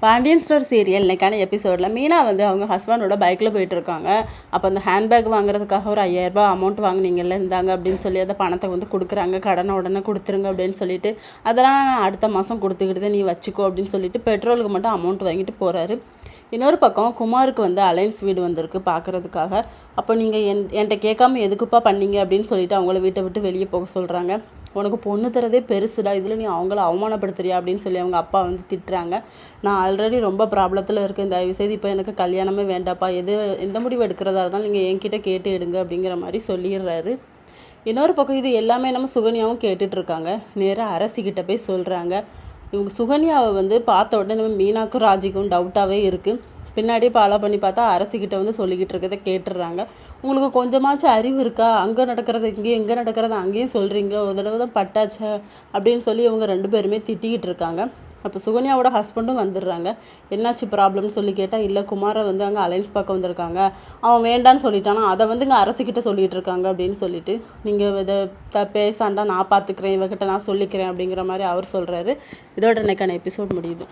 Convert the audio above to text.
Pandian store serial இன்னைக்கான எபிசோடில் மீனா வந்து அவங்க ஹஸ்பண்டோட பைக்கில் போயிட்டுருக்காங்க. அப்போ அந்த ஹேண்ட்பேக் வாங்குறதுக்காக ஒரு 5000 ரூபாய் அமௌண்ட் வாங்கினீங்கல்ல, இருந்தாங்க அப்படின்னு சொல்லி அந்த பணத்தை வந்து கொடுக்குறாங்க. கடனை உடனே கொடுத்துருங்க அப்படின்னு சொல்லிட்டு, அதெல்லாம் நான் அடுத்த மாதம் கொடுத்துக்கிட்டு நீ வச்சுக்கோ அப்படின்னு சொல்லிட்டு பெட்ரோலுக்கு மட்டும் அமௌண்ட் வாங்கிட்டு போகிறாரு. இன்னொரு பக்கம் குமாருக்கு வந்து அலைன்ஸ் வீடு வந்திருக்கு பார்க்குறதுக்காக. அப்போ நீங்கள் என்கிட்ட கேட்காம எதுக்குப்பா பண்ணீங்க அப்படின்னு சொல்லிட்டு அவங்கள வீட்டை விட்டு வெளியே போக சொல்கிறாங்க. உனக்கு பொண்ணு தரதே பெருசுடா, இதில் நீ அவங்கள அவமானப்படுத்துறியா அப்படின்னு சொல்லி அவங்க அப்பா வந்து திட்டுறாங்க. நான் ஆல்ரெடி ரொம்ப ப்ராப்ளத்தில் இருக்கேன், தயவுசெய்து இப்போ எனக்கு கல்யாணமே வேண்டாப்பா, எந்த முடிவு எடுக்கிறதா இருந்தாலும் நீங்கள் என்கிட்ட கேட்டு எடுங்க அப்படிங்கிற மாதிரி சொல்லிடுறாரு. இன்னொரு பக்கம் இது எல்லாமே நம்ம சுகன்யாவும் கேட்டுட்ருக்காங்க. நேராக அரசிக்கிட்ட போய் சொல்கிறாங்க. இவங்க சுகன்யாவை வந்து பார்த்த உடனே நம்ம மீனாக்கும் ராஜிக்கும் டவுட்டாகவே இருக்குது. பின்னாடியே ஃபாலோ பண்ணி பார்த்தா அரசிக்கிட்ட வந்து சொல்லிக்கிட்டு இருக்கிறத கேட்டுடுறாங்க. உங்களுக்கு கொஞ்சமாச்சும் அறிவு இருக்கா? அங்கே நடக்கிறது இங்கேயும், இங்கே நடக்கிறது அங்கேயும் சொல்கிறீங்களோ, ஒரு தடவை தான் பட்டாச்சா அப்படின்னு சொல்லி இவங்க 2 பேருமே திட்டிக்கிட்டு இருக்காங்க. அப்போ சுகன்யாவோட ஹஸ்பண்டும் வந்துடுறாங்க. என்னாச்சு ப்ராப்ளம்னு சொல்லி கேட்டால், இல்லை குமாரை வந்து அங்கே அலைன்ஸ் பார்க்க வந்திருக்காங்க, அவன் வேண்டான்னு சொல்லிட்டானா, அதை வந்து இங்கே அரசிக்கிட்ட சொல்லிகிட்டு இருக்காங்க அப்படின்னு சொல்லிட்டு, நீங்கள் இதை பேசாண்டா நான் பார்த்துக்கிறேன், இவகிட்ட நான் சொல்லிக்கிறேன் அப்படிங்கிற மாதிரி அவர் சொல்கிறாரு. இதோட இன்னைக்கான எபிசோட் முடியுது.